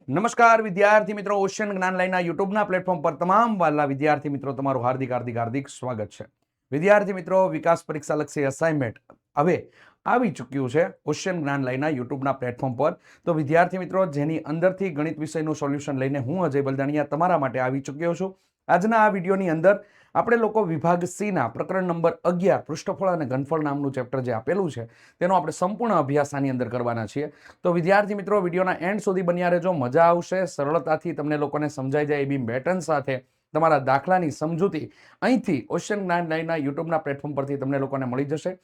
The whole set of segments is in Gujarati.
નમસ્કાર વિદ્યાર્થી મિત્રો, ઓશિયન જ્ઞાન લાઈનના યુટ્યુબના પ્લેટફોર્મ પર તમામ વાલા વિદ્યાર્થી મિત્રો તમારું હાર્દિક સ્વાગત છે। વિદ્યાર્થી મિત્રો, વિકાસ પરીક્ષા લક્ષી અસાઇનમેન્ટ હવે આવી ચૂક્યું છે ઓશિયન જ્ઞાન લાઈનના યુટ્યુબના પ્લેટફોર્મ પર। તો વિદ્યાર્થી મિત્રો, જેની અંદરથી ગણિત વિષયનું સોલ્યુશન લઈને હું અજય બલદાણિયા તમારા માટે આવી ચૂક્યો છું। આજના આ વિડીયોની અંદર આપણે લોકો વિભાગ સી ના પ્રકરણ નંબર 11 પૃષ્ઠફળ અને ઘનફળ નામનું ચેપ્ટર જે આપેલું છે તેનો આપણે સંપૂર્ણ અભ્યાસ આની અંદર કરવાના છીએ। તો વિદ્યાર્થી મિત્રો, વિડીયોના એન્ડ સુધી બન્યા રહેજો, મજા આવશે, સરળતાથી તમને લોકોને સમજાઈ જાય એવી પેટર્ન સાથે તમારા દાખલાની સમજૂતી અહીંથી ઓશિયન જ્ઞાન લાઈનના યુટ્યુબના પ્લેટફોર્મ પરથી તમને લોકોને મળી જશે।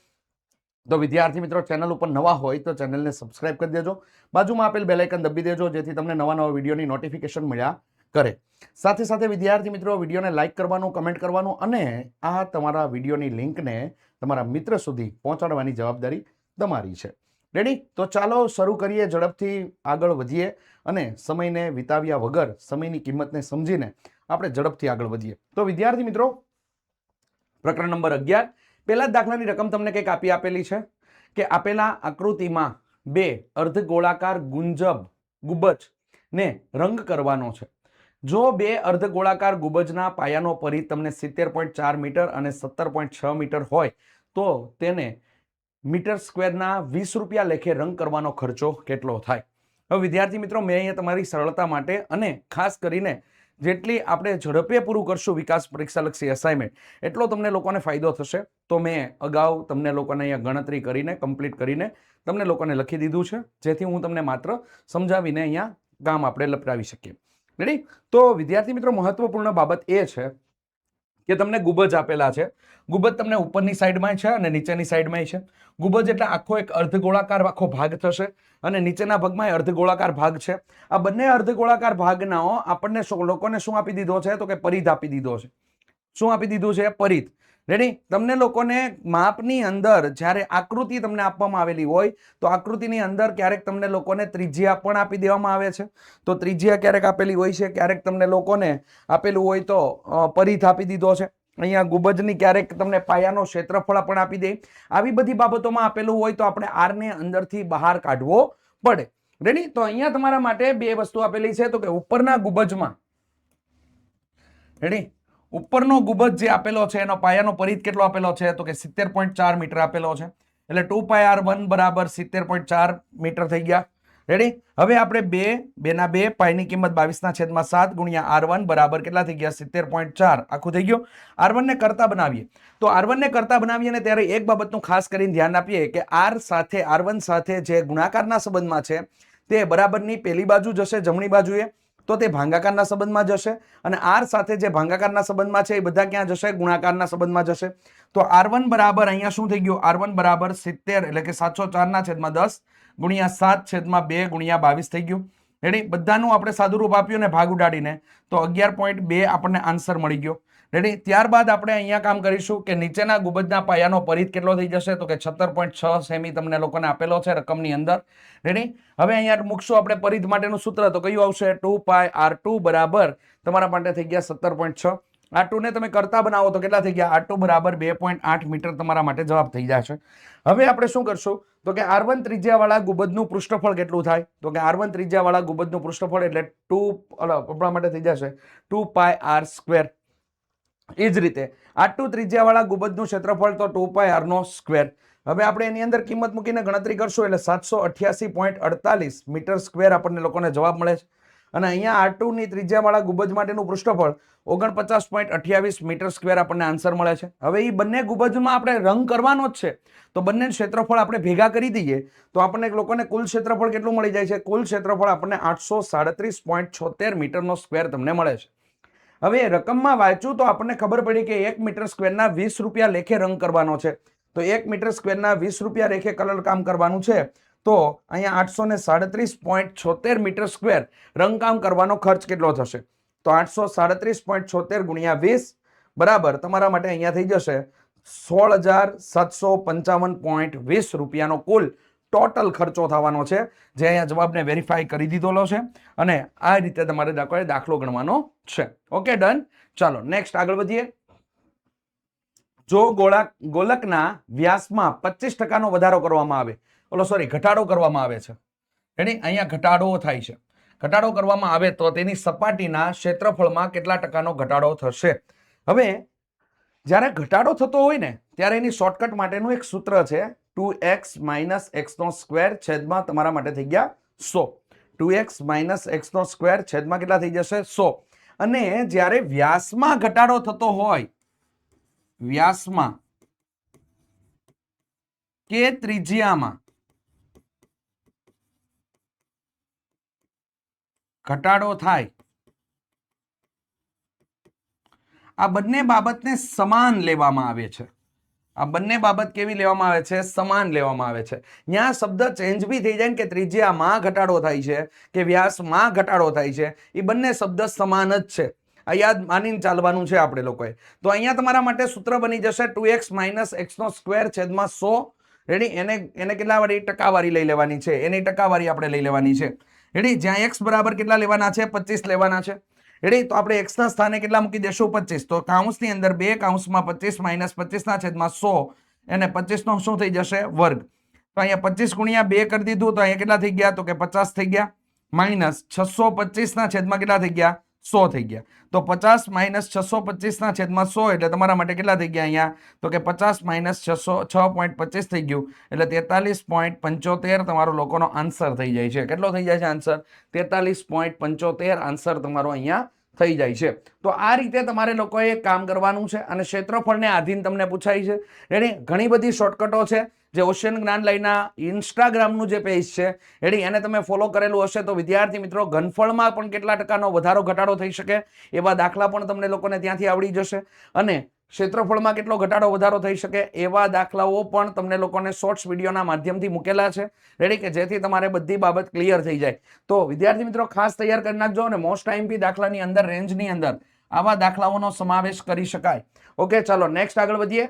તો વિદ્યાર્થી મિત્રો, ચેનલ ઉપર નવા હોય તો ચેનલને સબસ્ક્રાઇબ કરી દેજો, બાજુમાં આપેલ બેલ આઇકન દબી દેજો જેથી તમને નવા વિડીયોની નોટિફિકેશન મળ્યા કરે। સાથે સાથે વિદ્યાર્થી મિત્રો, વિડીયોને લાઇક કરવાનું, કમેન્ટ કરવાનું અને આ તમારા વિડીયોની લિંકને તમારા મિત્ર સુધી પહોંચાડવાની જવાબદારી તમારી છે। રેડી? તો ચાલો શરૂ કરીએ, ઝડપથી આગળ વધીએ અને સમયને વિતાવ્યા વગર, સમયની કિંમતને સમજીને આપણે ઝડપથી આગળ વધીએ। તો વિદ્યાર્થી મિત્રો, પ્રકરણ નંબર 11 પહેલા દાખલાની રકમ તમને કંઈક આપેલી છે કે આપેલા આકૃતિમાં બે અર્ધગોળાકાર ગુંબજ ને રંગ કરવાનો છે। જો બે અર્ધગોળાકાર ગુંબજના પાયાનો પરિઘ તમને 70.4 મીટર અને 17.6 મીટર હોય તો તેને મીટર સ્ક્વેરના 20 રૂપિયા લેખે રંગ કરવાનો ખર્ચો કેટલો થાય? હવે વિદ્યાર્થી મિત્રો, મેં અહીંયા તમારી સરળતા માટે અને ખાસ કરીને જેટલી આપણે ઝડપે પૂરું કરશું વિકાસ પરીક્ષાલક્ષી અસાઇનમેન્ટ એટલો તમને લોકોને ફાયદો થશે। તો મેં અગાઉ તમને લોકોને અહીંયા ગણતરી કરીને કમ્પ્લીટ કરીને તમને લોકોને લખી દીધું છે જેથી હું તમને માત્ર સમજાવીને અહીંયા કામ આપણે લપટાવી શકીએ। રેડી? તો વિદ્યાર્થી મિત્રો, મહત્વપૂર્ણ બાબત એ છે કે તમને ગુંબજ આપેલા છે। ગુંબજ તમને ઉપરની સાઈડમાં છે અને નીચેની સાઈડમાં છે। ગુંબજ એટલે આખો એક અર્ધગોળાકાર આખો ભાગ થશે અને નીચેના ભાગમાં અર્ધગોળાકાર ભાગ છે। આ બંને અર્ધગોળાકાર ભાગના આપણને લોકોને શું આપી દીધો છે તો કે પરિઘ આપી દીધો છે। શું આપી દીધું છે? પરિઘ। રેડી? તમને લોકોને માપની અંદર જ્યારે આકૃતિ તમને આપવામાં આવેલી હોય તો આકૃતિની અંદર ક્યારેક તમને લોકોને ત્રિજ્યા પણ આપી દેવામાં આવે છે। તો ત્રિજ્યા ક્યારેક આપેલી હોય છે, ક્યારેક તમને લોકોને આપેલું હોય તો પરિઘ આપી દીધો છે। અહીંયા ગુંબજની ક્યારેક તમને પાયાનો ક્ષેત્રફળ પણ આપી દે। આવી બધી બાબતોમાં આપેલું હોય તો આપણે આર ને અંદરથી બહાર કાઢવો પડે। રેડી? તો અહીંયા તમારા માટે બે વસ્તુ આપેલી છે તો કે ઉપરના ગુંબજમાં, રેડી, ઉપરનો ગુંબજ જે આપેલો છે એનો પાયાનો પરિઘ કેટલો આપેલો છે તો કે 70.4 મીટર આપેલો છે। એટલે 2πr1 બરાબર 70.4 મીટર થઈ ગયા। રેડી? હવે આપણે બેના બે પાઈની કિંમત 22/7 ગુણ્યા r1 બરાબર કેટલા થઈ ગયા? 70.4 આખું થઈ ગયું। r1 ને કરતા બનાવીએ તો r1 ને કરતા બનાવીએ ને ત્યારે એક બાબતનું ખાસ કરીને ધ્યાન આપીએ કે r1 સાથે જે ગુણાકારના સંબંધમાં છે તે બરાબરની પેલી બાજુ જશે જમણી બાજુએ તો તે ભાગાકારના સંબંધમાં જશે અને r સાથે જે ભાગાકારના સંબંધમાં છે એ બધા ક્યાં જશે? ગુણાકારના સંબંધમાં જશે। તો r1 બરાબર અહીંયા શું થઈ ગયું? r1 બરાબર 70 એટલે કે 704/10 ગુણ્યા 7/2 ગુણ્યા 22 થઈ ગયું। રેડી? બધાનું આપણે સાદુરૂપ આપ્યું ને ભાગ ઉડાડીને તો 11.2 આપણને આન્સર મળી ગયો। રેડી? ત્યારબાદ આપણે અહીંયા કામ કરીશું કે નીચેના ગુંબજના પાયાનો પરિઘ કેટલો થઈ જશે તો કે 76.6 સેમી તમને લોકોને આપેલો છે રકમની અંદર। રેડી? હવે અહીંયા મૂકશું આપણે પરિઘ માટેનું સૂત્ર તો કયું આવશે? 2πr2 બરાબર તમારા માટે થઈ ગયા 17.6। r2 ને તમે કરતા બનાવો તો કેટલા થઈ ગયા? r2 બરાબર 2.8 મીટર તમારા માટે જવાબ થઈ જશે। હવે આપણે શું કરશું તો કે r1 ત્રિજ્યાવાળા ગુંબજનું પૃષ્ઠફળ કેટલું થાય તો કે r1 ત્રિજ્યાવાળા ગુંબજનું પૃષ્ઠફળ એટલે આપણા માટે થઈ જશે 2πr²। એ જ રીતે r2 ત્રિજ્યાવાળા ગુંબજનું ક્ષેત્રફળ તો 2πr²। હવે આપણે એની અંદર કિંમત મૂકીને ગણતરી કરશું એટલે 788.48 મીટર સ્ક્વેર આપણને લોકોને જવાબ મળે છે। અને અહીંયા r2 ની ત્રિજ્યાવાળા ગુંબજ માટેનું પૃષ્ઠફળ 49.28 મીટર સ્ક્વેર આપણને આન્સર મળે છે। હવે એ બંને ગુંબજમાં આપણે રંગ કરવાનો જ છે તો બંને ક્ષેત્રફળ આપણે ભેગા કરી દઈએ તો આપણને લોકોને કુલ ક્ષેત્રફળ કેટલું મળી જાય છે? કુલ ક્ષેત્રફળ આપણને 837.76 મીટરનો સ્ક્વેર તમને મળે છે। હવે રકમમાં વાંચ્યું તો આપણને ખબર પડી કે 1 મીટર સ્ક્વેરના 20 રૂપિયા લેખે રંગ કરવાનો છે। તો 1 મીટર સ્ક્વેરના 20 રૂપિયા લેખે કલર કામ કરવાનું છે તો અહીંયા 837.76 મીટર સ્ક્વેર રંગકામ કરવાનો ખર્ચ કેટલો થશે? તો 837.76 ગુણ્યા 20 બરાબર તમારા માટે અહીંયા થઈ જશે 16,755.20 રૂપિયાનો કુલ ટોટલ ખર્ચો થવાનો છે જે અહીંયા જવાબને વેરીફાઈ કરી દીધેલો છે અને આ રીતે તમારે દાખલો ગણવાનો છે। Okay, done. ચાલો નેક્સ્ટ આગળ વધીએ। જો ગોલકના વ્યાસમાં 25% વધારો કરવામાં આવે, ઘટાડો કરવામાં આવે છે। રેડી? અહીંયા ઘટાડો થાય છે। ઘટાડો કરવામાં આવે તો તેની સપાટીના ક્ષેત્રફળમાં કેટલા ટકાનો ઘટાડો થશે. હવે જ્યારે ઘટાડો થતો હોય ને ત્યારે એની શોર્ટકટ માટેનું એક સૂત્ર છે 2x - x² છેદમાં તમારા માટે થઈ ગયા 100. 2x - x² છેદમાં કેટલા થઈ જશે 100. અને જ્યારે વ્યાસમાં ઘટાડો થતો હોય, વ્યાસમાં કે ત્રિજ્યામાં ઘટાડો થાય, આ બંને બાબતને સમાન લેવામાં આવે છે. આ બંને બાબત કેવી લેવામાં આવે છે? સમાન લેવામાં આવે છે. ત્યાં શબ્દ ચેન્જ બી થઈ જાય કે ત્રિજ્યામાં ઘટાડો થાય છે કે વ્યાસમાં ઘટાડો થાય છે, એ બંને શબ્દ સમાન જ છે. આ યાદ માનીને ચાલવાનું છે આપણે લોકોએ. તો અહીંયા તમારા માટે સૂત્ર બની જશે 2x - x² છેદમાં 100. રેડી? એને કેટલા વાળી ટકાવારી લઈ લેવાની છે, એની ટકાવારી આપણે લઈ લેવાની છે. રેડી? જ્યાં x બરાબર કેટલા લેવાના છે? 25 લેવાના છે. રેડી? તો આપણે x ના સ્થાને કેટલા મૂકી દેશું? 25. તો કૌંસની અંદર 2 કૌંસમાં 25 - 25 ના છેદમાં 100 અને 25 નો શું થઈ જશે? વર્ગ. તો અહીંયા 25 ગુણ્યા 2 કરી દીધું તો અહીંયા કેટલા થઈ ગયા? તો કે 50 થઈ ગયા. માઇનસ 625 ના છેદમાં કેટલા થઈ ગયા? 100 થઈ ગયા. તો 50 - 625 ના છેદમાં 100 એટલે તમારા માટે કેટલા થઈ ગયા અહીંયા? તો કે 50 - 6.25 થઈ ગયું એટલે 43.75 તમારો લોકોનો આન્સર થઈ જાય છે. કેટલો થઈ જાય છે આન્સર? 43.75 આન્સર તમારો અહીંયા થઈ જાય છે. તો આ રીતે તમારે લોકોએ કામ કરવાનું છે અને ક્ષેત્રફળને આધીન તમને પૂછાય છે. એની ઘણી બધી શોર્ટકટો છે જે ઓશિયન જ્ઞાન લાઈના ઇન્સ્ટાગ્રામનું જે પેજ છે એની એને તમે ફોલો કરેલું હશે તો વિદ્યાર્થી મિત્રો ઘનફળમાં પણ કેટલા ટકાનો વધારો ઘટાડો થઈ શકે એવા દાખલા પણ તમને લોકોને ત્યાંથી આવડી જશે અને ક્ષેત્રફળમાં કેટલો ઘટાડો વધારો થઈ શકે એવા દાખલાઓ પણ તમને લોકોને શોર્ટ્સ વિડીયોના માધ્યમથી મૂકેલા છે. રેડી? કે જેથી તમારે બધી બાબત ક્લિયર થઈ જાય. તો વિદ્યાર્થી મિત્રો ખાસ તૈયાર કરી નાખજો અને મોસ્ટ આઈએમપી દાખલાની અંદર રેન્જની અંદર આવા દાખલાઓનો સમાવેશ કરી શકાય. ઓકે, ચાલો નેક્સ્ટ આગળ વધીએ.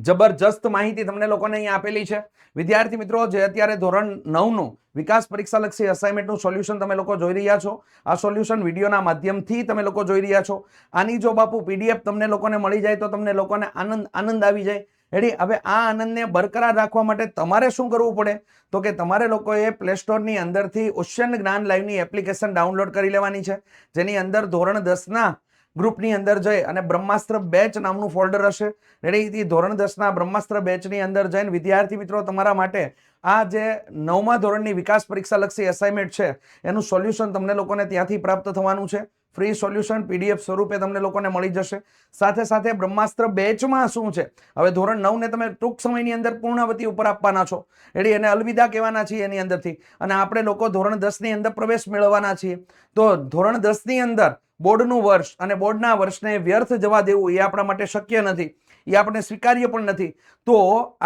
જબરજસ્ત માહિતી તમને લોકોને અહીંયા આપેલી છે. વિદ્યાર્થી મિત્રો જે અત્યારે ધોરણ 9 નું વિકાસ પરીક્ષા લક્ષી અસાઇનમેન્ટનું સોલ્યુશન તમે લોકો જોઈ રહ્યા છો, આ સોલ્યુશન વિડીયોના માધ્યમથી તમે લોકો જોઈ રહ્યા છો. આની જો બાપુ પીડીએફ તમને લોકોને મળી જાય તો તમને લોકોને આનંદ આવી જાય. રેડી? હવે આ આનંદને બરકરાર રાખવા માટે તમારે શું કરવું પડે? તો કે તમારે લોકોએ પ્લે સ્ટોરની અંદરથી ઓશિયન જ્ઞાન લાઈવની એપ્લિકેશન ડાઉનલોડ કરી લેવાની છે, જેની અંદર ધોરણ 10 ના ગ્રુપની અંદર જઈ અને બ્રહ્માસ્ત્ર બેચ નામનું ફોલ્ડર હશે. રેડી? ધોરણ 10 ના બ્રહ્માસ્ત્ર બેચની અંદર જઈને વિદ્યાર્થી મિત્રો તમારા માટે આ જે 9મા ધોરણની વિકાસ પરીક્ષા લક્ષી અસાઇનમેન્ટ છે એનું સોલ્યુશન તમને લોકોને ત્યાંથી પ્રાપ્ત થવાનું છે. ફ્રી સોલ્યુશન પીડીએફ સ્વરૂપે તમને લોકોને મળી જશે. સાથે સાથે બ્રહ્માસ્ત્ર બેચમાં શું છે, હવે ધોરણ 9 ને તમે ટૂંક સમયની અંદર પૂર્ણાવતી ઉપર આપવાના છો. એટલે એને અલવિદા કહેવાના છીએ એની અંદરથી અને આપણે લોકો ધોરણ 10 ની અંદર પ્રવેશ મેળવવાના છીએ. તો ધોરણ 10 ની અંદર બોર્ડનું વર્ષ અને બોર્ડના વર્ષને વ્યર્થ જવા દેવું એ આપણા માટે શક્ય નથી, એ આપણે સ્વીકાર્ય પણ નથી. તો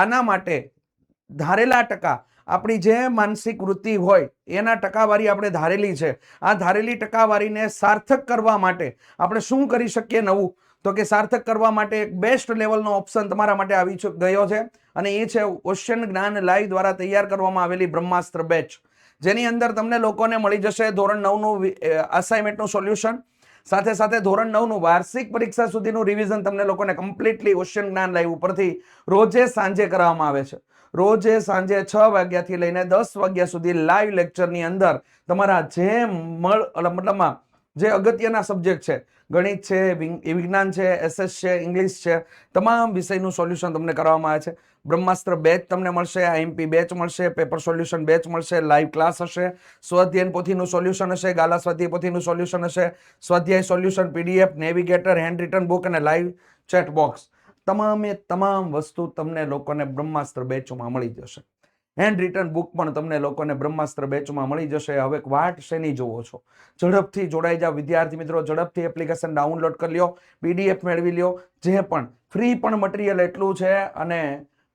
આના માટે ધારેલા ટકા આપણી જે માનસિક વૃત્તિ હોય એના ટકાવારી આપણે ધારેલી છે. આ ધારેલી ટકાવારીને સાર્થક કરવા માટે આપણે શું કરી શકીએ નવું? તો કે સાર્થક કરવા માટે એક બેસ્ટ લેવલનો ઓપ્શન તમારા માટે આવી ગયો છે અને એ છે ઓશિયન જ્ઞાન લાઈવ દ્વારા તૈયાર કરવામાં આવેલી બ્રહ્માસ્ત્ર બેચ, જેની અંદર તમને લોકોને મળી જશે ધોરણ 9 નું અસાઇનમેન્ટનું સોલ્યુશન, સાથે સાથે ધોરણ 9 નું વાર્ષિક પરીક્ષા સુધીનું રિવિઝન તમને લોકોને કમ્પ્લીટલી ઓશિયન જ્ઞાન લાઈવ ઉપરથી રોજે સાંજે કરવામાં આવે છે. રોજે સાંજે 6 વાગ્યાથી લઈને 10 વાગ્યા સુધી લાઈવ લેક્ચરની અંદર તમારા જે મતલબમાં જે અગત્યના સબ્જેક્ટ છે, ગણિત છે, વિજ્ઞાન છે, એસએસ છે, ઇંગ્લિશ છે, તમામ વિષયનું સોલ્યુશન તમને કરવામાં આવે છે. બ્રહ્માસ્ત્ર બેચ તમને મળશે, આઈએમપી બેચ મળશે, પેપર સોલ્યુશન બેચ મળશે, લાઈવ ક્લાસ હશે, સ્વાધ્યાય પોથીનું સોલ્યુશન હશે, ગાલા સ્વાધ્યાય પોથીનું સોલ્યુશન હશે, સ્વાધ્યાય solution PDF, navigator, hand return book અને લાઈવ ચેટ બોક્સ. તમામે તમામ વસ્તુ તમને લોકોને બ્રહ્માસ્ત્ર બેચમાં મળી જશે. હેન્ડ રિટન બુક પણ તમને લોકોને બ્રહ્માસ્ત્ર બેચમાં મળી જશે. હવે વાટ શેની જોવો છો? ઝડપથી જોડાઈ જાવ વિદ્યાર્થી મિત્રો, ઝડપથી એપ્લિકેશન ડાઉનલોડ કરી લ્યો, પીડીએફ મેળવી લ્યો. જે પણ ફ્રી પણ મટીરિયલ એટલું છે અને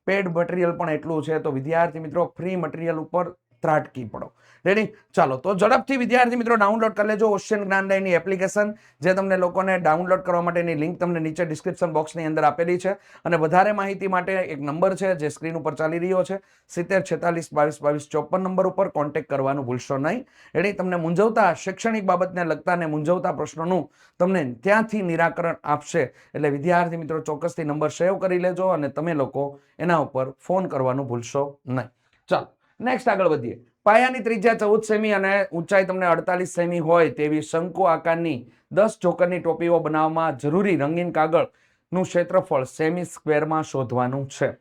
પેડ મટીરિયલ પણ એટલું છે. તો વિદ્યાર્થી મિત્રો ફ્રી મટીરિયલ ઉપર ત્રાટકી પડો. રેડી? ચાલો તો ઝડપથી વિદ્યાર્થી મિત્રો ડાઉનલોડ કરી લેજો ઓશિયન જ્ઞાન લાઈવની એપ્લિકેશન, જે તમને લોકોને ડાઉનલોડ કરવા માટેની લિંક તમને નીચે ડિસ્ક્રિપ્શન બોક્સની અંદર આપેલી છે. અને વધારે માહિતી માટે એક નંબર છે જે સ્ક્રીન ઉપર ચાલી રહ્યો છે, 70 46 22 22 54 નંબર ઉપર કોન્ટેક્ટ કરવાનું ભૂલશો નહીં. એટલે તમને મૂંઝવતા શૈક્ષણિક બાબતને લગતા અને મૂંઝવતા પ્રશ્નોનું તમને ત્યાંથી નિરાકરણ આપશે. એટલે વિદ્યાર્થી મિત્રો ચોક્કસથી નંબર સેવ કરી લેજો અને તમે લોકો એના ઉપર ફોન કરવાનું ભૂલશો નહીં. ચાલો નેક્સ્ટ આગળ વધીએ. પાયાની ત્રિજ્યા 14 સેમી અને ઊંચાઈ તમને 48 સેમી હોય તેવી શંકુ આકારની 10 જોકરની ટોપીઓ બનાવવામાં જરૂરી રંગીન કાગળનું ક્ષેત્રફળ સેમી સ્ક્વેરમાં શોધવાનું છે.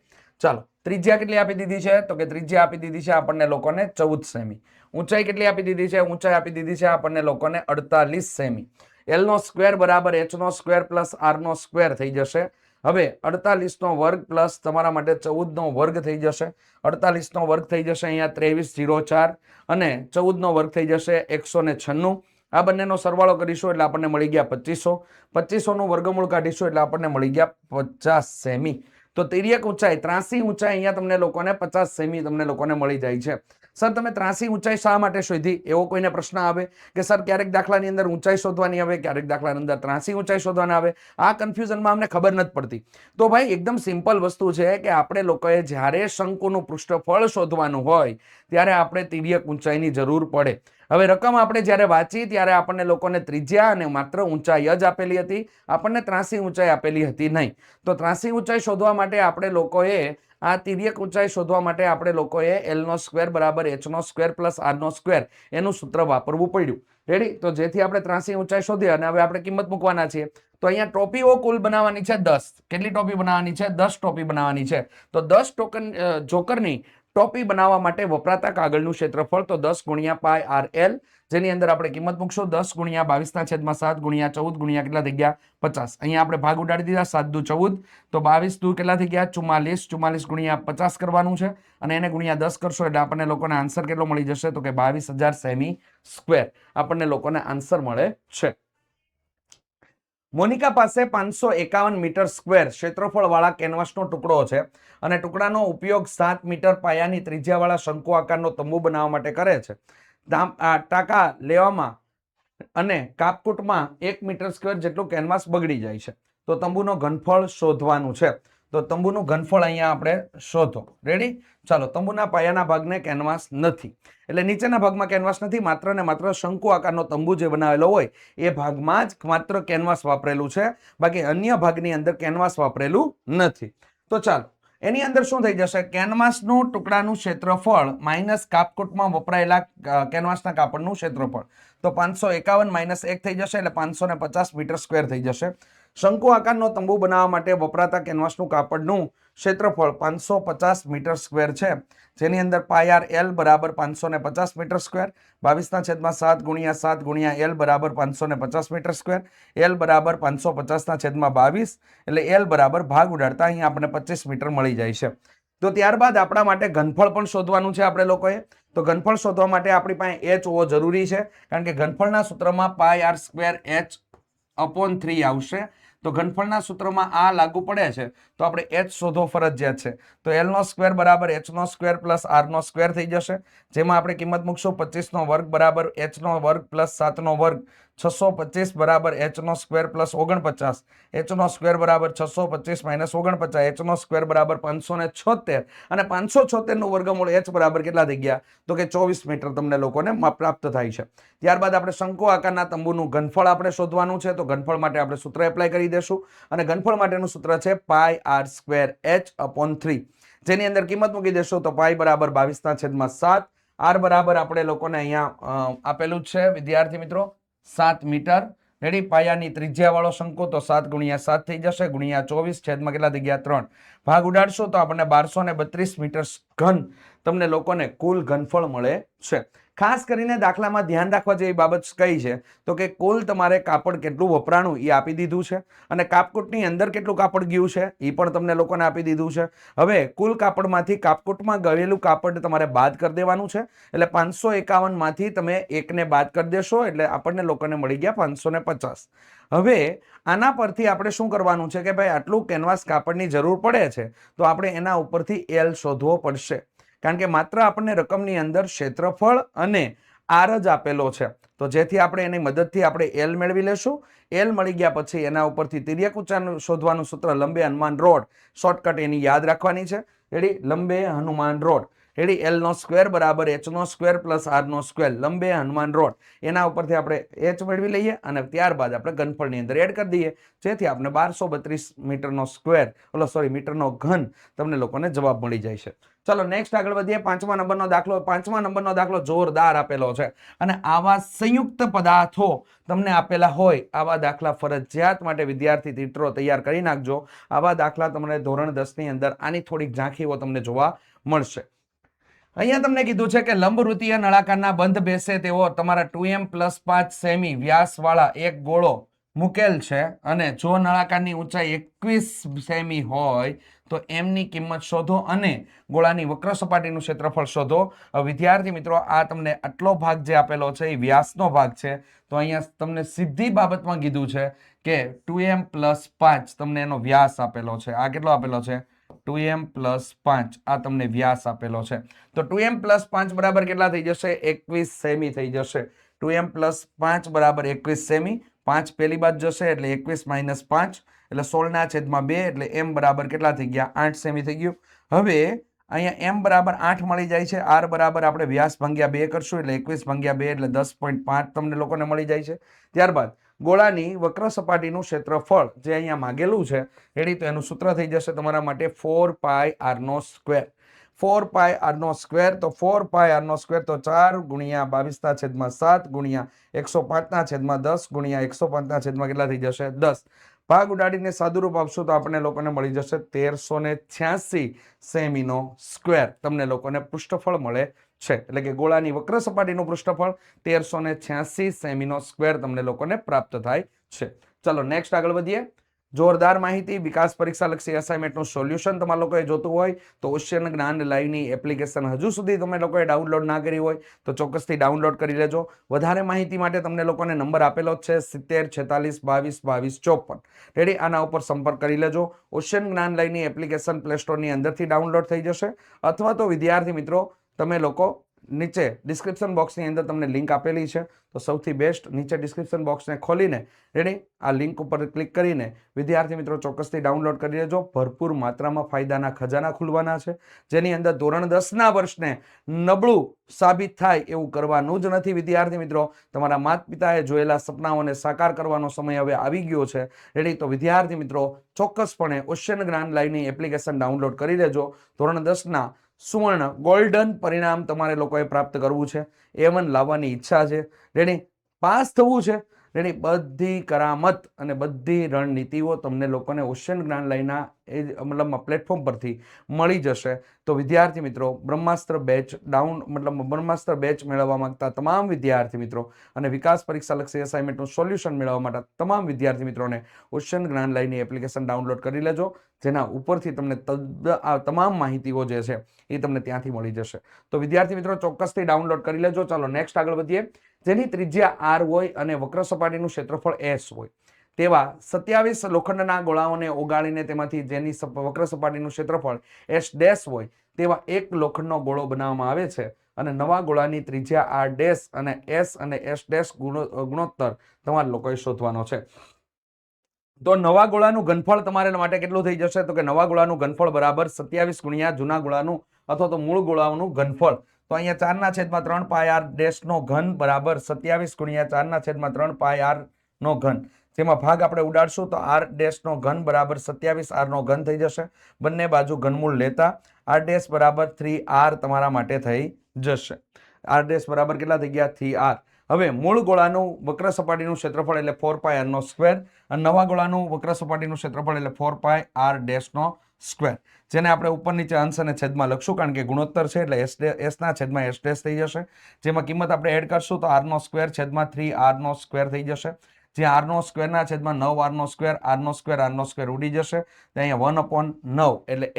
ચાલો, ત્રિજ્યા કેટલી આપી દીધી છે? તો કે ત્રિજ્યા આપી દીધી છે આપણને લોકોને 14 સેમી. ઊંચાઈ કેટલી આપી દીધી છે? ઊંચાઈ આપી દીધી છે આપણને લોકોને 48 સેમી. એલ નો સ્ક્વેર બરાબર એચ નો સ્ક્વેર પ્લસ આર નો સ્ક્વેર થઈ જશે. હવે 48 નો વર્ગ પ્લસ તમારા માટે 14 નો વર્ગ થઈ જશે. 48 નો વર્ગ થઈ જશે અહીંયા 2304 અને 14 નો વર્ગ થઈ જશે 196. આ બંનેનો સરવાળો કરીશું એટલે આપણને મળી ગયા 2500. 2500 નું વર્ગમૂળ કાઢીશું એટલે આપણને મળી ગયા 50 સેમી. તો તિર્યક ઊંચાઈ, ત્રાસી ઊંચાઈ અહીંયા તમને લોકોને 50 સેમી તમને લોકોને મળી જાય છે. સર તમે ત્રાસી ઊંચાઈ શા માટે શોધી? એવો કોઈને પ્રશ્ન આવે કે સર ક્યારેક દાખલાની અંદર ઊંચાઈ શોધવાની આવે, ક્યારેક દાખલાની અંદર ત્રાસી ઊંચાઈ શોધવાના આવે. આ કન્ફ્યુઝનમાં અમને ખબર નથી પડતી. તો ભાઈ એકદમ સિમ્પલ વસ્તુ છે કે આપણે લોકોએ જ્યારે શંકુનું પૃષ્ઠફળ શોધવાનું હોય ત્યારે આપણે તિર્યક ઊંચાઈની જરૂર પડે. હવે રકમ આપણે જ્યારે વાંચી ત્યારે આપણને લોકોને ત્રિજ્યા અને માત્ર ઊંચાઈ જ આપેલી હતી, આપણને ત્રાસી ઊંચાઈ આપેલી હતી નહીં. તો ત્રાસી ઊંચાઈ શોધવા માટે આપણે લોકોએ આ તિર્યક ઊંચાઈ શોધવા માટે આપણે લોકોએ એલ નો સ્ક્વેર બરાબર એચ નો સ્ક્વેર પ્લસ આર નો સ્ક્વેર એનું સૂત્ર વાપરવું પડ્યું. રેડી? તો જેથી આપણે ત્રાસી ઊંચાઈ શોધીએ અને હવે આપણે કિંમત મૂકવાના છીએ. તો અહીંયા ટોપીઓ કુલ બનાવવાની છે 10. કેટલી ટોપી બનાવવાની છે? 10 ટોપી બનાવવાની છે. તો 10 જોકરની ટોપી બનાવવા માટે વપરાતા કાગળનું ક્ષેત્રફળ તો 10 ગુણ્યા પાઈ આર એલ, જેની અંદર આપણે કિંમત મૂકશું 10 ગુણ્યા 22/7 ગુણ્યા 14 ગુણ્યા કેટલા થઈ ગયા 50. અહીંયા આપણે ભાગ ઉડાડી દીધા, 7 દુ 14, તો 22 દુ કેટલા થઈ ગયા 44. 44 ગુણ્યા 50 કરવાનું છે અને એને ગુણ્યા 10 કરશો એટલે આપણને લોકોને આન્સર કેટલો મળી જશે? તો કે 22,000 સેમી સ્ક્વેર આપણને લોકોને આન્સર મળે છે. મોનિકા પાસે 551 મીટર સ્ક્વેર ક્ષેત્રફળ વાળા કેનવાસનો ટુકડો છે અને ટુકડાનો ઉપયોગ 7 મીટર પાયાની ત્રિજ્યાવાળા શંકુ આકારનો તંબુ બનાવવા માટે કરે છે. ટાંકા લેવામાં અને કાપકૂટમાં 1 મીટર સ્ક્વેર જેટલું કેનવાસ બગડી જાય છે. તો તંબુનો ઘનફળ શોધવાનું છે. તો તંબુનું ઘનફળ અહીંયા આપણે શોધો. રેડી? ચાલો, તંબુના પાયાના ભાગને કેનવાસ નથી, એટલે નીચેના ભાગમાં કેનવાસ નથી, માત્ર ને માત્ર શંકુ આકારનો તંબુ જે બનાવેલો હોય એ ભાગમાં જ માત્ર કેનવાસ વાપરેલું છે, બાકી અન્ય ભાગની અંદર કેનવાસ વાપરેલું નથી. તો ચાલો, એની અંદર શું થઈ જશે? કેનવાસનું ટુકડાનું ક્ષેત્રફળ માઇનસ કાપકૂટમાં વપરાયેલા કેનવાસના કાપડનું ક્ષેત્રફળ. તો 551 માઇનસ 1 થઈ જશે એટલે 550 મીટર સ્ક્વેર થઈ જશે. શંકુ આકારનો તંબુ બનાવવા માટે વપરાતા કેનવાસનું કાપડનું ક્ષેત્રફળ 550 મીટર સ્ક્વેર છે, જેની અંદર પાઈ આર એલ બરાબર 550 મીટર સ્ક્વેર, 22/7 ગુણ્યા 7 ગુણ્યા એલ બરાબર 550 મીટર સ્ક્વેર, એલ બરાબર 550/22, એટલે એલ બરાબર ભાગ ઉડાડતા અહીંયા આપણે 25 મીટર મળી જાય છે. તો ત્યારબાદ આપણા માટે ઘનફળ પણ શોધવાનું છે આપણે લોકોએ. તો ઘનફળ શોધવા માટે આપણી પાસે h હોવો જરૂરી છે, કારણ કે ઘનફળના સૂત્રમાં પાઈ આર સ્ક્વેર h અપોન 3 આવશે. તો ઘનફળના સૂત્રમાં આ લાગુ પડે છે તો આપણે h શોધવો ફરજિયાત છે. તો એલ નો સ્ક્વેર બરાબર એચ નો સ્ક્વેર પ્લસ આર નો સ્ક્વેર થઈ જશે, જેમાં આપણે કિંમત મૂકશું 25 નો વર્ગ બરાબર h નો વર્ગ પ્લસ 7 નો વર્ગ, 625 બરાબર h નો સ્ક્વેર પ્લસ 49, h નો સ્ક્વેર બરાબર 625 માઇનસ 49, h નો સ્ક્વેર બરાબર 576 અને 576 નું વર્ગમૂળ h બરાબર કેટલા થઈ ગયા? તો કે 24 મીટર તમને લોકોને પ્રાપ્ત થાય છે. ત્યારબાદ આપણે શંકુ આકારના તંબુનું ઘનફળ આપણે શોધવાનું છે. તો ઘનફળ માટે આપણે સૂત્ર એપ્લાય કરી દેશું અને ઘનફળ માટેનું સૂત્ર છે પાઈ આર સ્ક્વેર h અપોન 3, જેની અંદર કિંમત મૂકી દેશો તો પાઈ બરાબર 22/7, આર બરાબર આપણે લોકોને અહીંયા આપેલું જ છે વિદ્યાર્થી મિત્રો 7 મીટર. રેડી? પાયાની ત્રિજ્યા વાળો શંકુ તો 7 ગુણ્યા 7 થઈ જશે ગુણ્યા 24, છેદમાં કેટલા થઈ ગયા 3. ભાગ ઉડાડશો તો આપણને 1232 મીટર ઘન તમને લોકોને કુલ ઘનફળ મળે છે. ખાસ કરીને દાખલામાં ધ્યાન રાખવા જેવી બાબત કઈ છે તો કે કુલ તમારે કાપડ કેટલું વપરાણું એ આપી દીધું છે અને કાપકૂટની અંદર કેટલું કાપડ ગયું છે એ પણ તમને લોકોને આપી દીધું છે. હવે કુલ કાપડમાંથી કાપકૂટમાં ગયેલું કાપડ તમારે બાદ કરી દેવાનું છે, એટલે 551 માંથી તમે એકને બાદ કરી દેશો એટલે આપણને લોકોને મળી ગયા 550. હવે આના પરથી આપણે શું કરવાનું છે કે ભાઈ આટલું કેનવાસ કાપડની જરૂર પડે છે તો આપણે એના ઉપરથી એલ શોધવો પડશે, કારણ કે માત્ર આપણને રકમની અંદર ક્ષેત્રફળ અને આર જ આપેલો છે. તો જેથી આપણે એની મદદથી આપણે એલ મેળવી લેશું. એલ મળી ગયા પછી એના ઉપરથી તિર્યક ઊંચાઈ શોધવાનું સૂત્ર લંબે હનુમાન રોડ, શોર્ટકટ એની યાદ રાખવાની છે. Ready? લંબે Hanuman road. Ready? L નો સ્ક્વેર બરાબર એચ નો સ્ક્વેર પ્લસ આર નો સ્ક્વેર, લંબે હનુમાન રોડ. એના ઉપરથી આપણે એચ મેળવી લઈએ અને ત્યારબાદ આપણે ઘનફળની અંદર એડ કરી દઈએ, જેથી આપણે 1232 મીટરનો સ્ક્વેર મીટરનો ઘન તમને લોકોને જવાબ મળી જાય છે. ચલો નેક્સ્ટ આગળ વધીએ. પાંચમા નંબરનો દાખલો જોરદાર આપેલો છે અને આવા સંયુક્ત પદાર્થો તમને આપેલા હોય આવા દાખલા ફરજિયાત માટે વિદ્યાર્થી મિત્રો તૈયાર કરી નાખજો. આવા દાખલા તમને ધોરણ 10 ની અંદર આની થોડીક ઝાંખીઓ તમને જોવા મળશે. અહીંયા તમને કીધું છે કે લંબવૃત્તીય નળાકારના બંધ બેસે તેવો તમારા 2m+5 સેમી વ્યાસવાળા એક ગોળો મૂકેલ છે અને જો નળાકારની ઊંચાઈ 21 સેમી હોય તો એમની કિંમત શોધો અને ગોળાની વક્ર સપાટીનું ક્ષેત્રફળ શોધો. વિદ્યાર્થી મિત્રો આ તમને આટલો ભાગ જે આપેલો છે એ વ્યાસનો ભાગ છે. તો અહીંયા તમને સીધી બાબતમાં કીધું છે કે 2m+5 તમને એનો વ્યાસ આપેલો છે. આ કેટલો આપેલો છે? 2m+5 આ તમને વ્યાસ આપેલો છે. તો 2m+5 બરાબર કેટલા થઈ જશે? 21 સેમી થઈ જશે. 2m+5 બરાબર 21 સેમી. 5 પહેલી બાજુ જશે એટલે 21 - 5 એટલે 16/2 એટલે m બરાબર કેટલા થઈ ગયા? 8 સેમી થઈ ગયું. હવે અહીંયા m બરાબર 8 મળી જાય છે. r બરાબર આપણે વ્યાસ ભાગ્યા 2 કરશું એટલે 21/2 એટલે 10.5 તમને લોકોને મળી જાય છે. ત્યારબાદ ગોળાની વક્ર સપાટીનું ક્ષેત્રફળ જે અહીંયા માગેલું છે રેડી, તો એનું સૂત્ર થઈ જશે તમારા માટે 4πr². 4πr². તો 4πr² તો 4 × 22/7 × 105/10 × 105 કેટલા થઈ જશે? 10. ભાગ ઉડાડીને સાદુરૂપ આપશું તો આપણને લોકોને મળી જશે 1386 સેમીનો સ્ક્વેર તમને લોકોને પૃષ્ઠફળ મળે છે. એટલે કે ગોળાની વક્ર સપાટીનું પૃષ્ઠફળ 1386 સેમીનો સ્ક્વેર તમને લોકોને પ્રાપ્ત થાય છે. ચલો નેક્સ્ટ આગળ વધીએ. જોરદાર માહિતી વિકાસ પરીક્ષા લક્ષી અસાઇનમેન્ટનું સોલ્યુશન તમારા લોકોએ જોતું હોય તો ઓશિયન જ્ઞાન લાઈવની એપ્લિકેશન હજુ સુધી તમે લોકોએ ડાઉનલોડ ના કરી હોય તો ચોક્કસથી ડાઉનલોડ કરી લેજો. વધારે માહિતી માટે તમને લોકોને નંબર આપેલો જ છે 70 46 22 22 54. રેડી, આના ઉપર સંપર્ક કરી લેજો. ઓશિયન જ્ઞાન લાઈવની એપ્લિકેશન પ્લે સ્ટોરની અંદરથી ડાઉનલોડ થઈ જશે અથવા તો વિદ્યાર્થી મિત્રો તમે લોકો નીચે ડિસ્ક્રિપ્શન બોક્સની અંદર તમને લિંક આપેલી છે તો સૌથી બેસ્ટ નીચે ડિસ્ક્રિપ્શન બોક્સને ખોલીને રેડી આ લિંક ઉપર ક્લિક કરીને વિદ્યાર્થી મિત્રો ચોક્કસથી ડાઉનલોડ કરી લેજો. ભરપૂર માત્રામાં ફાયદાના ખજાના ખુલવાના છે જેની અંદર ધોરણ 10ના વર્ષને નબળું સાબિત થાય એવું કરવાનું જ નથી. વિદ્યાર્થી મિત્રો તમારા માતા પિતાએ જોયેલા સપનાઓને સાકાર કરવાનો સમય હવે આવી ગયો છે રેડી. તો વિદ્યાર્થી મિત્રો ચોક્કસપણે ઓશિયન જ્ઞાન લાઈવની એપ્લિકેશન ડાઉનલોડ કરી લેજો. ધોરણ 10ના સુવર્ણ ગોલ્ડન પરિણામ તમારે લોકોએ પ્રાપ્ત કરવું છે. A1 લાવવાની ઈચ્છા છે રેડી, પાસ થવું છે રેડી. બધી કરામત અને બધી રણનીતિઓ તમને લોકોને ઓશિયન જ્ઞાન લાઈવના મતલબ પ્લેટફોર્મ પરથી મળી જશે. તો વિદ્યાર્થી મિત્રો બ્રહ્માસ્ત્ર બેચ મેળવવા માંગતા તમામ વિદ્યાર્થી મિત્રો અને વિકાસ પરીક્ષા લક્ષી અસાઇનમેન્ટનું સોલ્યુશન મેળવવા માટે તમામ વિદ્યાર્થી મિત્રોને ઓશિયન જ્ઞાન લાઈવની એપ્લિકેશન ડાઉનલોડ કરી લેજો જેના ઉપરથી તમને તમામ માહિતીઓ જે છે એ તમને ત્યાંથી મળી જશે. તો વિદ્યાર્થી મિત્રો ચોક્કસથી ડાઉનલોડ કરી લેજો. ચાલો નેક્સ્ટ આગળ વધીએ. જેની ત્રિજ્યા r હોય અને વક્ર સપાટીનું ક્ષેત્રફળ s હોય તેવા 27 લોખંડના ગોળાઓને ઓગાળીને તેમાંથી જેની વક્ર સપાટીનું ક્ષેત્રફળ s' હોય તેવા એક લોખંડનો ગોળો બનાવવામાં આવે છે અને નવા ગોળાની ત્રિજ્યા r' અને s અને s' ગુણોત્તર તમારે લોકોએ શોધવાનો છે. તો નવા ગોળાનું ઘનફળ તમારે માટે કેટલું થઈ જશે? તો કે નવા ગોળાનું ઘનફળ બરાબર 27 × જૂના ગોળાનું અથવા તો મૂળ ગોળાનું ઘનફળ. તો અહીંયા 4/3 πr' નો ઘન બરાબર 27 × 4/3 πr નો ઘન. જેમાં ભાગ આપણે ઉડાડશું તો r' નો ઘન બરાબર 27 r નો ઘન થઈ જશે. બંને બાજુ ઘનમૂળ લેતા r' બરાબર 3r તમારા માટે થઈ જશે. r' બરાબર કેટલા થઈ ગયા? 3r. હવે મૂળ ગોળાનું વક્ર સપાટીનું ક્ષેત્રફળ એટલે 4πr² અને નવા ગોળાનું વક્ર સપાટીનું ક્ષેત્રફળ એટલે 4πr'², જેને આપણે ઉપર નીચે અંશ અને છેદમાં લખશું કારણ કે ગુણોત્તર છે એટલે s/s' થઈ જશે. જેમાં કિંમત આપણે એડ કરશું તો r² છેદમાં 3r² થઈ જશે. જે r² ના છેદમાં 9r², r² ઉડી જશે. તો અહીંયા 1/9 એટલે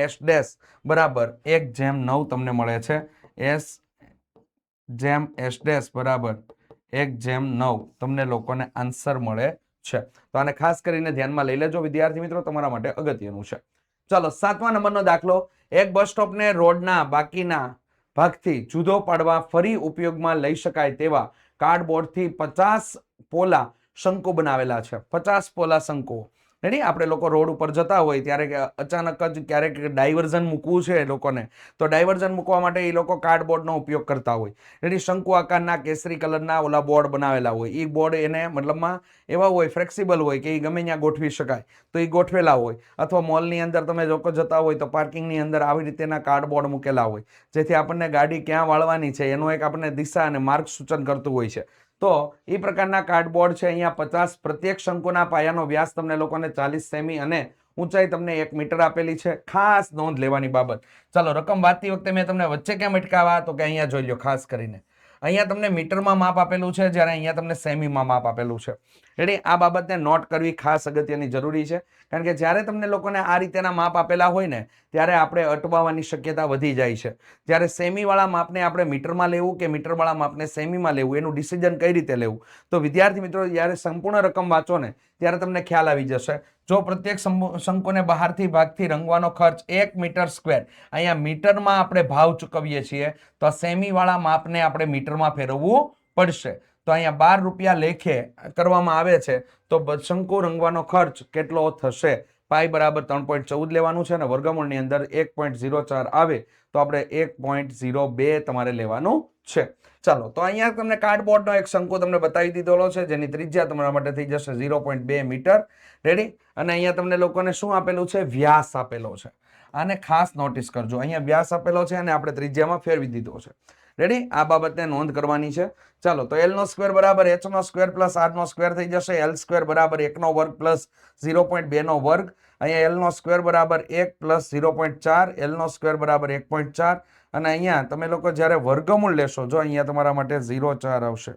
s/s' બરાબર 1/9 તમને મળે છે. s/s' બરાબર 1/9 તમને લોકોને આન્સર મળે છે. તો આને ખાસ કરીને ધ્યાનમાં લઈ લેજો વિદ્યાર્થી મિત્રો, તમારા માટે અગત્યનું છે. ચાલો 7મા નંબરનો દાખલો. એક બસ સ્ટોપને રોડના બાકીના ભાગથી જુદો પાડવા ફરી ઉપયોગમાં લઈ શકાય તેવા કાર્ડબોર્ડથી 50 પોલા શંકુ બનાવેલા છે. 50 પોલા શંકુઓ રેડી આપણે લોકો રોડ ઉપર જતા હોય ત્યારે અચાનક જ ક્યારેક ડાયવર્ઝન મૂકવું છે એ લોકોને, તો ડાયવર્ઝન મૂકવા માટે એ લોકો કાર્ડબોર્ડનો ઉપયોગ કરતા હોય. રેડી શંકુ આકારના કેસરી કલરના ઓલા બોર્ડ બનાવેલા હોય, એ બોર્ડ એને મતલબમાં એવા હોય ફ્લેક્સિબલ હોય કે એ ગમે ત્યાં ગોઠવી શકાય, તો એ ગોઠવેલા હોય. અથવા મોલની અંદર તમે લોકો જતા હોય તો પાર્કિંગની અંદર આવી રીતેના કાર્ડબોર્ડ મૂકેલા હોય, જેથી આપણને ગાડી ક્યાં વાળવાની છે એનો એક આપણને દિશા અને માર્ગ સૂચન કરતું હોય છે. તો એ પ્રકારના કાર્ડબોર્ડ છે. અહીંયા 50 પ્રત્યેક શંકુના પાયાનો વ્યાસ તમને લોકોને 40 સેમી અને ઊંચાઈ તમને 1 મીટર આપેલી છે. ખાસ નોંધ લેવાની બાબત. ચાલો રકમ વાંચતી વખતે મેં તમને વચ્ચે કેમ અટકાવા, તો કે અહીંયા જોઈ લો ખાસ કરીને. અહીંયા તમને મીટરમાં માપ આપેલું છે, જ્યારે અહીંયા તમને સેમીમાં માપ આપેલું છે. એટલે આ બાબતને નોટ કરવી ખાસ અગત્યની જરૂરી છે, કારણ કે જ્યારે તમને લોકોને આ રીતેના માપ આપેલા હોય ને ત્યારે આપણે અટવાવાની શક્યતા વધી જાય છે. જ્યારે સેમીવાળા માપને આપણે મીટરમાં લેવું કે મીટરવાળા માપને સેમીમાં લેવું, એનું ડિસિઝન કઈ રીતે લેવું, તો વિદ્યાર્થી મિત્રો જ્યારે સંપૂર્ણ રકમ વાંચો ને ત્યારે તમને ખ્યાલ આવી જશે. જો પ્રત્યેક શંકુને બહારથી ભાગથી રંગવાનો ખર્ચ 1 મીટર સ્ક્વેર, અહીંયા મીટરમાં આપણે ભાવ ચૂકવીએ છીએ, તો સેમીવાળા માપને આપણે મીટરમાં ફેરવવું પડશે. તો અહીંયા 12 રૂપિયા લેખે કરવામાં આવે છે, તો શંકુ રંગવાનો ખર્ચ કેટલો થશે? પાઈ બરાબર 3.14 લેવાનું છે અને વર્ગમૂળની અંદર 1.04 આવે તો આપણે 1.02 તમારે લેવાનું છે. ચાલો, તો અહીંયા તમને કાર્ડબોર્ડનો એક શંકુ તમને બતાવી દીધેલો છે, જેની ત્રિજ્યા તમારા માટે થઈ જશે 0.2 મીટર. રેડી? અને અહીંયા તમને લોકોને શું આપેલું છે? વ્યાસ આપેલો છે. આને ખાસ નોટિસ કરજો. અહીંયા વ્યાસ આપેલો છે અને આપણે ત્રિજ્યામાં ફેરવી દીધો છે. રેડી? આ બાબતને નોંધ કરવાની છે. ચાલો, તો L નો સ્ક્વેર બરાબર H નો સ્ક્વેર પ્લસ R નો સ્ક્વેર થઈ જશે. L સ્ક્વેર બરાબર 1 નો વર્ગ પ્લસ 0.2 નો વર્ગ. અહીંયા L નો સ્ક્વેર બરાબર 1 પ્લસ 0.4, L નો સ્ક્વેર બરાબર 1.4. અને અહીંયા તમે લોકો જ્યારે વર્ગમૂળ લેશો, જો અહીંયા તમારા માટે 0.4 આવશે.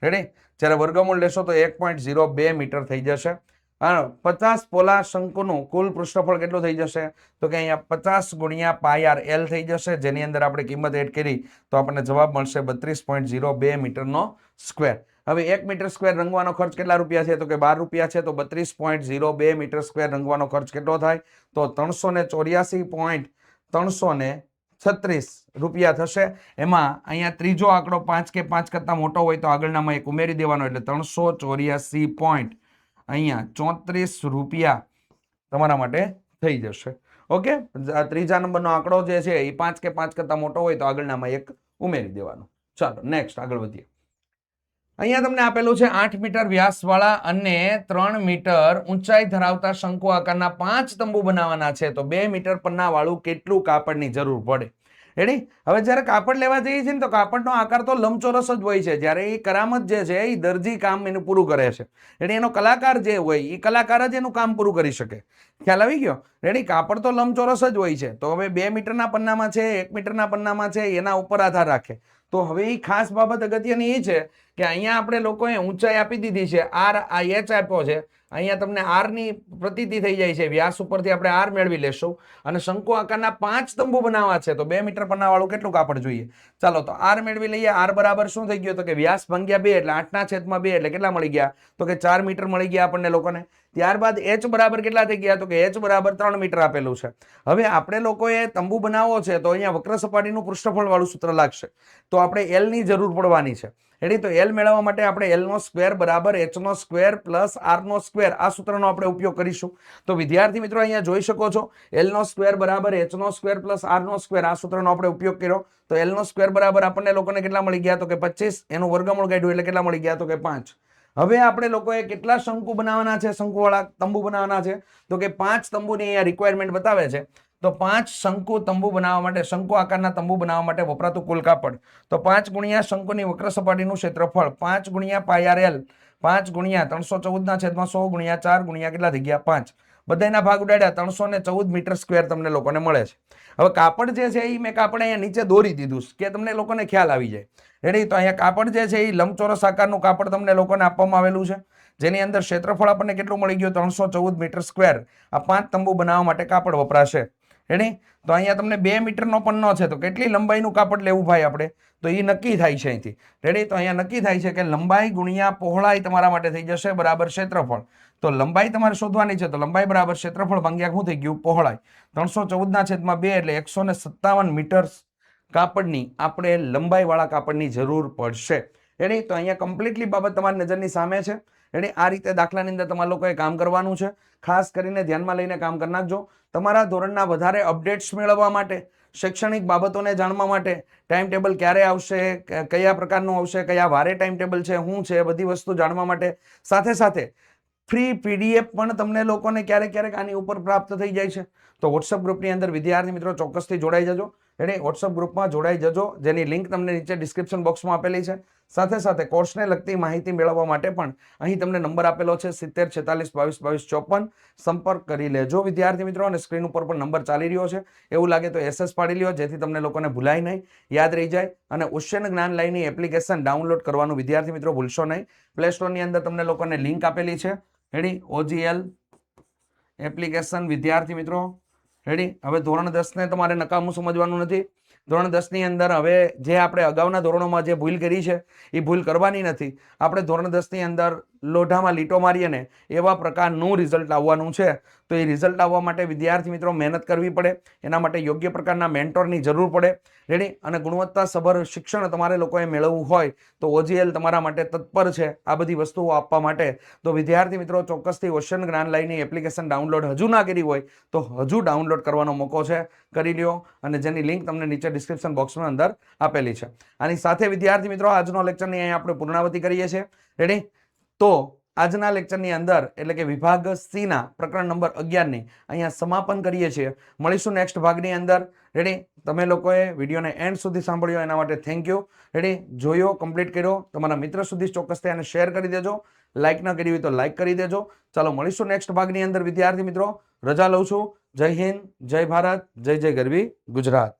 રેડી? જ્યારે વર્ગમૂળ લેશો તો 1.02 મીટર થઈ જશે. 50 પોલા શંકુનું કુલ પૃષ્ઠફળ કેટલું થઈ જશે? તો કે અહીંયા 50 ગુણ્યા પાઈ આર એલ થઈ જશે, જેની અંદર આપણે કિંમત એડ કરી તો આપણને જવાબ મળશે 32.02 મીટરનો સ્ક્વેર. હવે 1 મીટર સ્ક્વેર રંગવાનો ખર્ચ કેટલા રૂપિયા છે? તો કે 12 રૂપિયા છે. તો 32.02 મીટર સ્ક્વેર રંગવાનો ખર્ચ કેટલો થાય? તો 384.336 રૂપિયા થશે. એમાં અહીંયા ત્રીજો આંકડો 5 કે 5 કરતા મોટો હોય તો આગળનામાં એક ઉમેરી દેવાનો, એટલે 384. અહીંયા 34 રૂપિયા તમારા માટે થઈ જશે. ઓકે, ત્રીજા નંબરનો આંકડો જે છે એ 5 કે 5 કરતા મોટો હોય તો આગળનામાં એક ઉમેરી દેવાનો. ચાલો નેક્સ્ટ આગળ વધીએ. અહીંયા તમને આપેલું છે 8 મીટર વ્યાસવાળા અને 3 મીટર ઊંચાઈ ધરાવતા શંકુ આકારના 5 તંબુ બનાવવાના છે, તો 2 મીટર પન્ના વાળું કેટલું કાપડની જરૂર પડે? રેડી? હવે જ્યારે કાપડ લેવા જઈએ છીએ ને તો કાપડનો આકાર તો લંબચોરસ જ હોય છે. જ્યારે એ કરામત જે છે એ દરજી કામ એનું પૂરું કરે છે. રેડી? એનો કલાકાર જે હોય એ કલાકાર જ એનું કામ પૂરું કરી શકે. ખ્યાલ આવી ગયો? રેડી? કાપડ તો લંબચોરસ જ હોય છે. તો હવે 2 મીટરના પન્નામાં છે, 1 મીટરના પન્નામાં છે, એના ઉપર આધાર રાખે. તો હવે એ ખાસ બાબત અગત્યની એ છે કે અહીંયા આપણે લોકોએ ઊંચાઈ આપી દીધી છે, R આ H આપ્યો છે. અહીંયા તમને R ની પ્રતીતિ થઈ જાય છે. વ્યાસ ઉપરથી આપણે R મેળવી લેશું અને શંકુ આકારના 5 તંબુ બનાવવા છે, તો 2 મીટર પન્ના વાળું કેટલું કાપડ જોઈએ? ચાલો, તો R મેળવી લઈએ. R બરાબર શું થઈ ગયો? તો કે વ્યાસ ભાગ્યા 2 એટલે 8/2 એટલે કેટલા મળી ગયા? તો કે 4 મીટર મળી ગયા આપણને લોકોને. ત્યારબાદ H બરાબર કેટલા થઈ ગયા? તો કે H બરાબર 3 મીટર આપેલું છે. હવે આપણે લોકોએ તંબુ બનાવવો છે તો અહીંયા વક્ર સપાટીનું પૃષ્ઠફળ વાળું સૂત્ર લાગશે, તો આપણે L ની જરૂર પડવાની છે. રેડી? તો L મેળવવા માટે આપણે L નો સ્ક્વેર બરાબર H નો સ્ક્વેર પ્લસ R નો સ્ક્વેર, આ સૂત્રનો આપણે ઉપયોગ કરીશું. તો વિદ્યાર્થી મિત્રો અહીંયા જોઈ શકો છો, L નો સ્ક્વેર બરાબર H નો સ્ક્વેર પ્લસ R નો સ્ક્વેર, આ સૂત્રનો આપણે ઉપયોગ કર્યો. તો L નો સ્ક્વેર બરાબર આપણને લોકોને કેટલા મળી ગયા? તો કે 25. એનું વર્ગમૂળ કાઢ્યું એટલે કેટલા મળી ગયા? તો કે 5. હવે આપણે લોકોએ કેટલા શંકુ બનાવવાના છે? શંકુવાળા તંબુ બનાવવાના છે, તો કે 5 તંબુની અહીંયા રિક્વાયરમેન્ટ બતાવે છે. તો 5 શંકુ તંબુ બનાવવા માટે, શંકુ આકારના તંબુ બનાવવા માટે વપરાતું કુલ કાપડ, તો 5 ગુણ્યા શંકુની વક્ર સપાટીનું ક્ષેત્રફળ, 5 ગુણ્યા પાઈ આર એલ, 5 ગુણ્યા 314/100 ગુણ્યા 4 ગુણ્યા કેટલા થઈ ગયા? 5. બધાના ભાગ ઉડાડ્યા, 314 મીટર સ્ક્વેર તમને લોકોને મળે છે. હવે કાપડ જે છે એ મેં કાપડ અહીંયા નીચે દોરી દીધું કે તમને લોકોને ખ્યાલ આવી જાય. રેડી? તો અહીંયા કાપડ જે છે એ લંબચોરસ આકારનું કાપડ તમને લોકોને આપવામાં આવેલું છે, જેની અંદર ક્ષેત્રફળ આપણને કેટલું મળી ગયું? 314 મીટર સ્ક્વેર. આ 5 તંબુ બનાવવા માટે કાપડ વપરાશે. રેડી? તો અહીંયા તમને 2 મીટરનો પન્નો છે, તો કેટલી લંબાઈનું કાપડ લેવું ભાઈ આપણે? તો એ નક્કી થાય છે અહીંથી. રેડી? તો અહીંયા નક્કી થાય છે કે લંબાઈ ગુણ્યા પહોળાઈ તમારા માટે થઈ જશે બરાબર ક્ષેત્રફળ. તો લંબાઈ તમારે શોધવાની છે, તો લંબાઈ બરાબર ક્ષેત્રફળ ભાગ્યા શું થઈ ગયું? પહોળાઈ. 314/2 એટલે 157 મીટર કાપડની આપણે લંબાઈ વાળા કાપડની જરૂર પડશે. રેડી? તો અહીંયા કમ્પ્લીટલી બાબત તમારી નજરની સામે છે. એટલે આ રીતે દાખલાની અંદર તમારા લોકોએ કામ કરવાનું છે. ખાસ કરીને ધ્યાનમાં લઈને કામ કરી નાખજો. તમારા ધોરણના વધારે અપડેટ્સ મેળવવા માટે, શૈક્ષણિક બાબતોને જાણવા માટે, ટાઈમ ટેબલ ક્યારે આવશે, કયા પ્રકારનું આવશે, કયા વારે ટાઈમ ટેબલ છે, શું છે, બધી વસ્તુ જાણવા માટે સાથે સાથે ફ્રી પીડીએફ પણ તમને લોકોને ક્યારેક ક્યારેક આની ઉપર પ્રાપ્ત થઈ જાય છે. તો વોટ્સઅપ ગ્રુપની અંદર વિદ્યાર્થી મિત્રો ચોક્કસથી જોડાઈ જજો. એટલે વોટ્સઅપ ગ્રુપમાં જોડાઈ જજો, જેની લિંક તમને નીચે ડિસ્ક્રિપ્શન બોક્સમાં આપેલી છે. સાથે સાથે કોર્સને લગતી માહિતી મેળવવા માટે પણ અહીં તમને નંબર આપેલો છે 70 46 22 22 54. સંપર્ક કરી લેજો વિદ્યાર્થી મિત્રો. અને સ્ક્રીન ઉપર પણ નંબર ચાલી રહ્યો છે, એવું લાગે તો SS પાડી લ્યો, જેથી તમને લોકોને ભૂલાય નહીં, યાદ રહી જાય. અને ઓશિયન જ્ઞાન લાઈનની એપ્લિકેશન ડાઉનલોડ કરવાનું વિદ્યાર્થી મિત્રો ભૂલશો નહીં. પ્લે સ્ટોરની અંદર તમને લોકોને લિંક આપેલી છે. રેડી, OGL એપ્લિકેશન વિદ્યાર્થી મિત્રો. રેડી, હવે ધોરણ 10 ને તમારે નકામું સમજવાનું નથી. ધોરણ 10 ની અંદર હવે જે આપણે અગાઉના ધોરણોમાં જે ભૂલ કરી છે એ ભૂલ કરવાની નથી. આપણે ધોરણ 10 ની અંદર લોઢામાં લીટો મારીએ ને એવા પ્રકારનું રિઝલ્ટ આવવાનું છે. તો એ રિઝલ્ટ આવવા માટે વિદ્યાર્થી મિત્રો મહેનત કરવી પડે. એના માટે યોગ્ય પ્રકારના મેન્ટોરની જરૂર પડે. રેડી, અને ગુણવત્તાસભર શિક્ષણ તમારે લોકોએ મેળવવું હોય તો OGL તમારા માટે તત્પર છે આ બધી વસ્તુઓ આપવા માટે. તો વિદ્યાર્થી મિત્રો ચોક્કસથી ઓશિયન જ્ઞાન લાઈનની એપ્લિકેશન ડાઉનલોડ હજુ ના કરી હોય તો હજુ ડાઉનલોડ કરવાનો મોકો છે, કરી લ્યો. અને જેની લિંક તમને નીચે ડિસ્ક્રિપ્શન બોક્સમાં અંદર આપેલી છે. આની સાથે વિદ્યાર્થી મિત્રો આજનો લેક્ચરની અહીં આપણે પૂર્ણાવતી કરીએ છીએ. રેડી, તો આજના લેક્ચરની અંદર એટલે કે વિભાગ C ના પ્રકરણ નંબર 11 ની અહીંયા સમાપન કરીએ છીએ. મળીશું નેક્સ્ટ ભાગની અંદર. રેડી, તમે લોકોએ વિડીયોને એન્ડ સુધી સાંભળ્યો એના માટે થેન્ક યુ. રેડી, જોયો, કમ્પ્લીટ કર્યો, તમારા મિત્ર સુધી ચોક્કસથી આને શેર કરી દેજો. લાઇક ન કરી હોય તો લાઇક કરી દેજો. ચાલો મળીશું નેક્સ્ટ ભાગની અંદર વિદ્યાર્થી મિત્રો. રજા લઉં છું. જય હિન્દ, જય ભારત, જય જય ગરવી ગુજરાત.